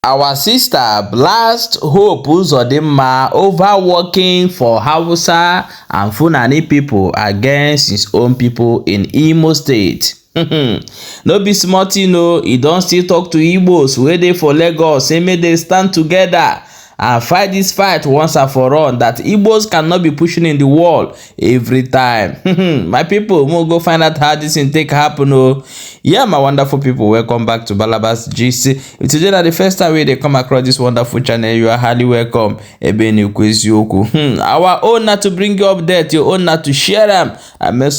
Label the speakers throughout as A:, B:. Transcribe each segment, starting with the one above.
A: Our sister blast Hope Uzodinma over working for Hausa and Fulani people against his own people in Imo State. No be small thing o, e don still talk to Igbos wey dey for Lagos say make they stand together and fight this fight once and for all, that Igbos cannot be pushing in the wall every time. My people, we'll go find out how this thing take happen. Oh, yeah, my wonderful people, welcome back to Balabas GC. If today is the first time they come across this wonderful channel, you are highly welcome. Our own not to bring you update, your own not to share them, and make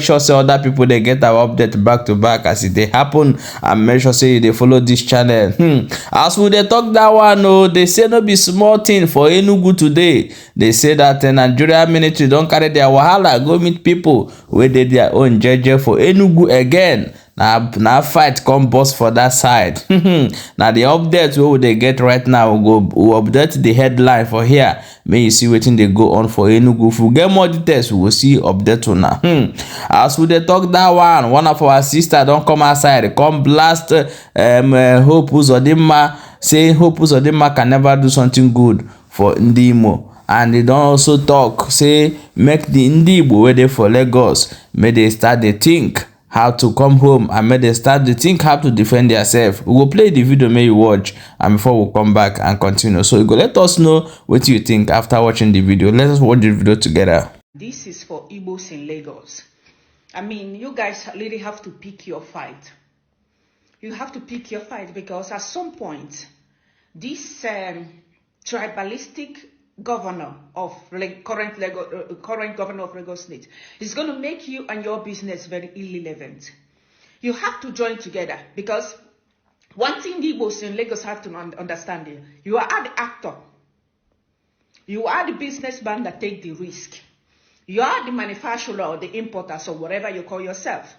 A: sure say other people they get our update back to back as it they happen, and make sure say they follow this channel. As we they talk that one, oh, they say no be small thing for Enugu today. They say that the Nigerian military don't carry their wahala go meet people where they their own jeje for Enugu again. Now fight come burst for that side. Now the update we they get right now, we'll update the headline for here. May you see what they go on for Enugu. If we get more details, we will see update on now. As we they talk that one of our sister don't come outside, come blast Hope Uzodinma, say Hope Uzodinma can never do something good for Ndimo. And they don't also talk, say make the Ndibo where they for Lagos, may they start to think how to come home, and may they start to think how to defend themselves. We will play the video, may you watch, and before we come back and continue. So you go let us know what you think after watching the video. Let us watch the video together.
B: This is for Igbos in Lagos. I mean, you guys really have to pick your fight. You have to pick your fight, because at some point, this tribalistic governor of current governor of Lagos State is going to make you and your business very irrelevant. You have to join together, because one thing the Igbos in Lagos have to understand here: you are the actor, you are the businessman that take the risk, you are the manufacturer or the importers or whatever you call yourself.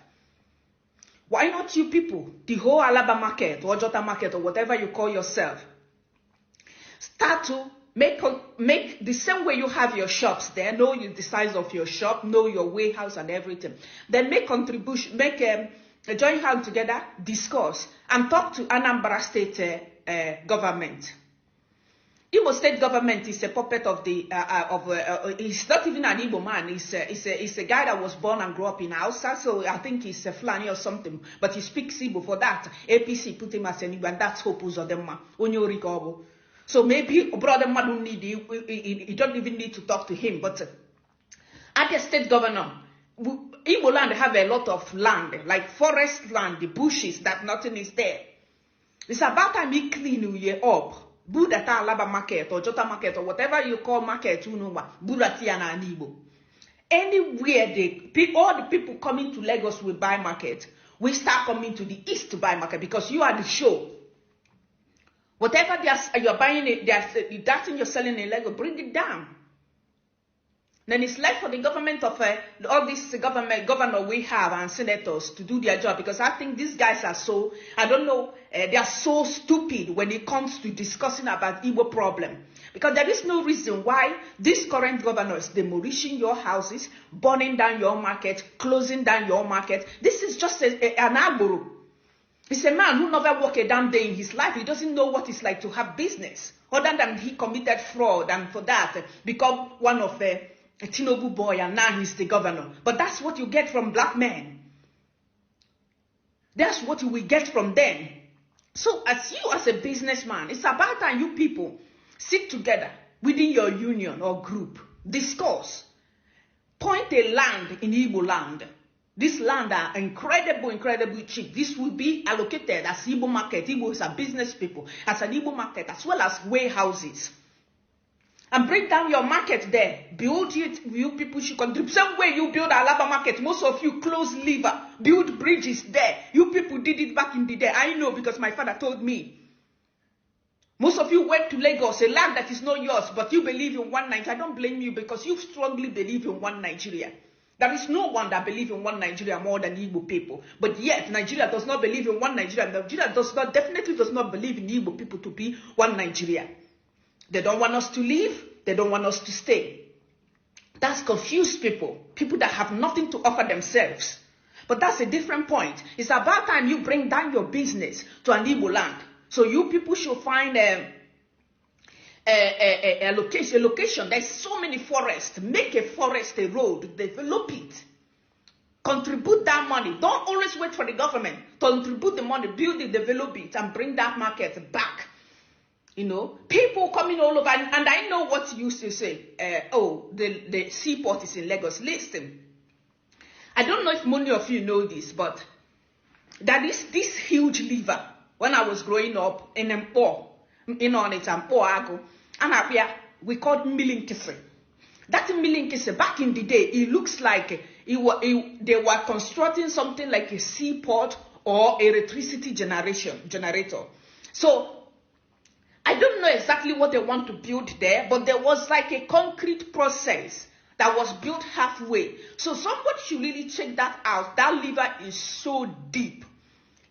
B: Why not you people, the whole Alaba market or Jota market or whatever you call yourself, start to make the same way you have your shops there, know the size of your shop, know your warehouse and everything. Then make contribution, make a joint hand together, discuss, and talk to Anambra State government. Imo State government is a puppet of the he's not even an Igbo man. He's a guy that was born and grew up in Hausa, so I think he's a Fulani or something. But he speaks Igbo. For that, APC put him as an Igbo, and that's Hope Uzodinma. Onyorikobo. So maybe brother man don't need you don't even need to talk to him. But at the state governor, Igbo land have a lot of land, like forest land, the bushes that nothing is there. It's about time he clean you up. Budata Alaba market or Jota market or whatever you call market, Budatiana and Igbo. Anywhere all the people coming to Lagos will buy market, we start coming to the east to buy market, because you are the show. Whatever you're buying, that thing you're selling in Lagos, bring it down. Then it's left for the government of all this governor we have and senators to do their job, because I think these guys are so, I don't know, they are so stupid when it comes to discussing about Igbo problem. Because there is no reason why this current governor is demolishing your houses, burning down your market, closing down your market. This is just an agboro. He's a man who never worked a damn day in his life. He doesn't know what it's like to have business, other than he committed fraud, and for that become one of a Tinubu boy, and now he's the governor. But that's what you get from black men. That's what you will get from them. So as you as a businessman, it's about time you people sit together within your union or group, discuss, point a land in Igbo land. This land are incredibly cheap. This will be allocated as Igbo market. Igbos are business people, as an Igbo market, as well as warehouses. And bring down your market there. Build it. You people should contribute. Same way you build Alaba market. Most of you close liver. Build bridges there. You people did it back in the day. I know, because my father told me. Most of you went to Lagos, a land that is not yours, but you believe in one Nigeria. I don't blame you, because you strongly believe in one Nigeria. There is no one that believes in one Nigeria more than Igbo people. But yet, Nigeria does not believe in one Nigeria. Nigeria definitely does not believe in Igbo people to be one Nigeria. They don't want us to leave. They don't want us to stay. That's confused people. People that have nothing to offer themselves. But that's a different point. It's about time you bring down your business to an Igbo land. So you people should find a location. There's so many forests. Make a forest a road. Develop it. Contribute that money. Don't always wait for the government. Contribute the money. Build it, develop it, and bring that market back. You know, people coming all over. And I know what you used to say. The seaport is in Lagos. Listen. I don't know if many of you know this, but that is this huge river. When I was growing up in Mpo, Ago, and we called Milinkisi. That Milinkisi, back in the day, it looks like they were constructing something like a seaport or electricity generator. So I don't know exactly what they want to build there, but there was like a concrete process that was built halfway. So somebody should really check that out. That river is so deep.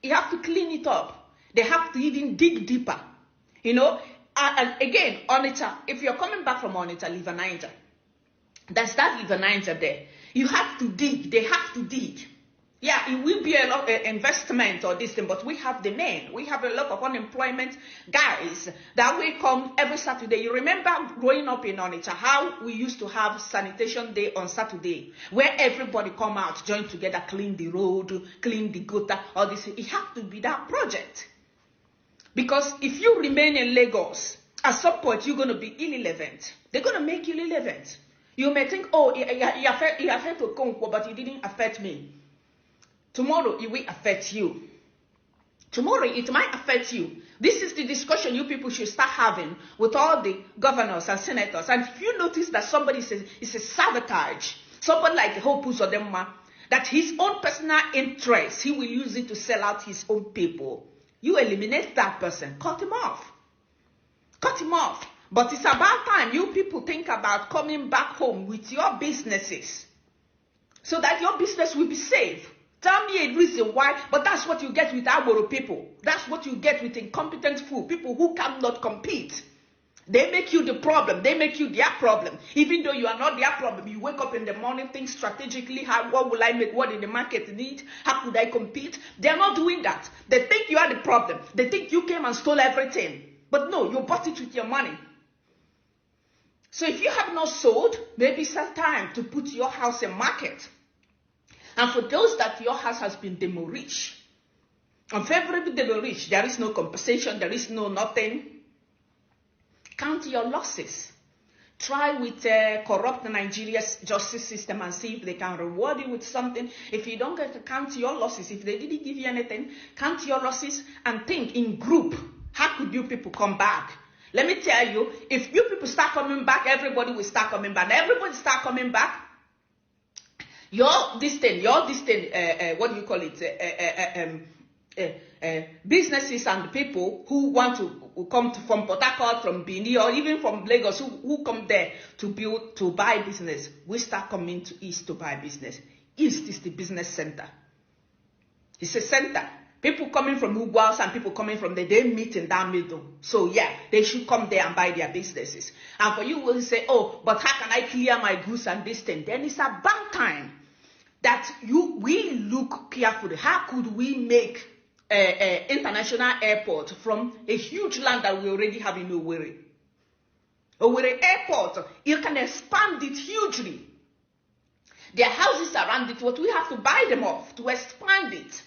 B: You have to clean it up. They have to even dig deeper. You know, and again, Onitsha, if you're coming back from Onitsha, River Niger, that's that River Niger there. You have to dig. They have to dig. Yeah, it will be a lot of investment or this thing, but we have the men. We have a lot of unemployment guys that will come every Saturday. You remember growing up in Onitsha, how we used to have sanitation day on Saturday, where everybody come out, join together, clean the road, clean the gutter, all this. It has to be that project. Because if you remain in Lagos, at some point you're going to be irrelevant. They're going to make you irrelevant. You may think, oh, it affected Okonkwo, but it didn't affect me. Tomorrow, it will affect you. Tomorrow, it might affect you. This is the discussion you people should start having with all the governors and senators. And if you notice that somebody says it's a sabotage, somebody like Hope Uzodinma, that his own personal interest, he will use it to sell out his own people, you eliminate that person. Cut him off. Cut him off. But it's about time you people think about coming back home with your businesses so that your business will be safe. Tell me a reason why, but that's what you get with Agboro people. That's what you get with incompetent fool, people who cannot compete. They make you the problem. They make you their problem. Even though you are not their problem, you wake up in the morning, think strategically, what will I make, what did the market need, how could I compete? They are not doing that. They think you are the problem. They think you came and stole everything. But no, you bought it with your money. So if you have not sold, maybe it's time to put your house in market. And for those that your house has been demolished, unfavorably demolished, there is no compensation, there is no nothing. Count your losses. Try with corrupt Nigeria's justice system and see if they can reward you with something. If you don't get to count your losses, if they didn't give you anything, count your losses and think in group. How could you people come back? Let me tell you, if you people start coming back, everybody will start coming back. And everybody start coming back. What do you call it? Businesses and people who want to come from Port Harcourt, from Benin, or even from Lagos, who come there to buy business, we start coming to East to buy business. East is the business center. It's a center. People coming from Ugwas and people coming from there, they meet in that middle. So yeah, they should come there and buy their businesses. And for you will say, oh, but how can I clear my goods and this thing? Then it's about time that we look carefully. How could we make an international airport from a huge land that we already have in Owerri? Owerri Airport, you can expand it hugely. There are houses around it, but we have to buy them off to expand it.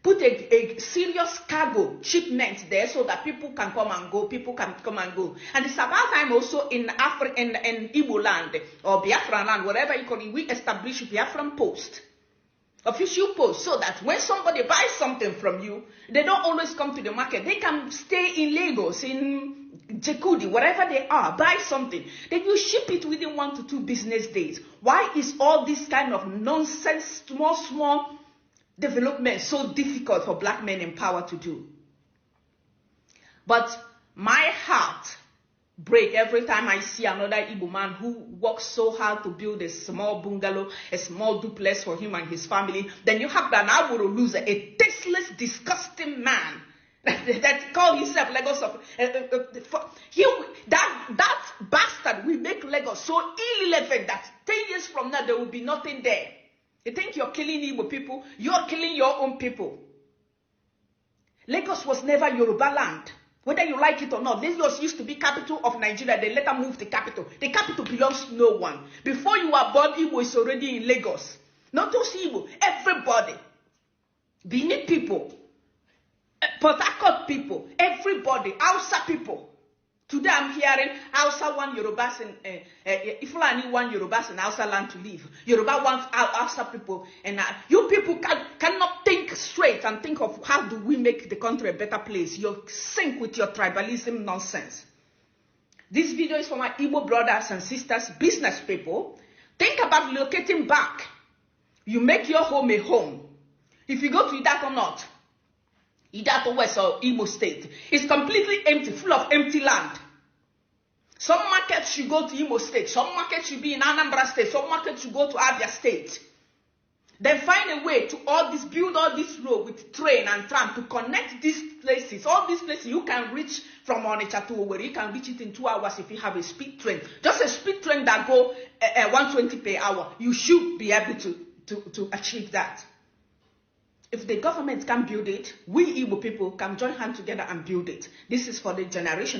B: Put a serious cargo shipment there so that people can come and go. People can come and go. And it's about time also in Africa, in Igbo land or Biafran land, whatever you call it, we establish Biafran post, official post, so that when somebody buys something from you, they don't always come to the market. They can stay in Lagos, in cked, wherever they are, buy something. Then you ship it within 1 to 2 business days. Why is all this kind of nonsense, small development so difficult for black men in power to do? But my heart breaks every time I see another Igbo man who works so hard to build a small bungalow, a small duplex for him and his family. Then you have an Agboro loser, a tasteless, disgusting man that call himself Lagos of that bastard will make Lagos so irrelevant that 10 years from now there will be nothing there. You think you're killing Igbo people? You're killing your own people. Lagos was never Yoruba land. Whether you like it or not, Lagos used to be capital of Nigeria. They later moved the capital. The capital belongs to no one. Before you were born, Igbo is already in Lagos. Not just Igbo, everybody. Benin people, Port Harcourt people, everybody, Hausa people. Today I'm hearing Hausa want Yorubas and Ifulani want Yorubas and Hausa land to live. Yoruba wants Hausa people, and you people cannot think straight and think of how do we make the country a better place. You sink with your tribalism nonsense. This video is for my Igbo brothers and sisters, business people. Think about relocating back. You make your home a home. If you go to Idato North, Idato West or Imo State, it's completely empty, full of empty land. Some markets should go to Imo State, some markets should be in Anambra State, some markets should go to Abia State. Then find a way to build all this road with train and tram to connect these places. All these places you can reach from Onitsha to Owerri. You can reach it in 2 hours if you have a speed train. Just a speed train that go 120 per hour. You should be able to achieve that. If the government can build it, we Igbo people can join hands together and build it. This is for the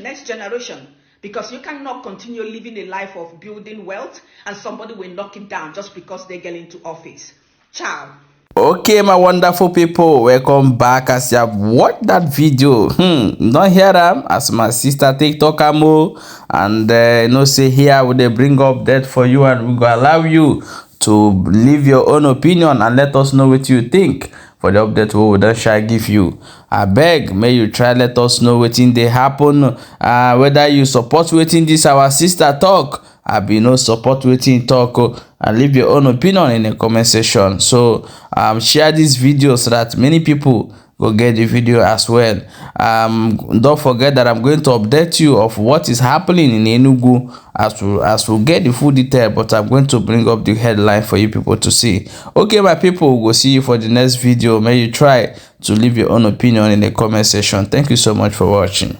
B: next generation. Because you cannot continue living a life of building wealth and somebody will knock it down just because they get into office. Ciao.
A: Okay, my wonderful people, welcome back. As you have watched that video, don't hear them as my sister TikTok mo, and say here would they bring up that for you, and we go allow you to leave your own opinion and let us know what you think for the update we will shall give you. I beg, may you try let us know what they happen, whether you support waiting this our sister talk, I be no support waiting talk, and leave your own opinion in the comment section. So share this video so that many people go get the video as well. Don't forget that I'm going to update you of what is happening in Enugu as we get the full detail, but I'm going to bring up the headline for you people to see. Okay, my people, we'll see you for the next video. May you try to leave your own opinion in the comment section. Thank you so much for watching.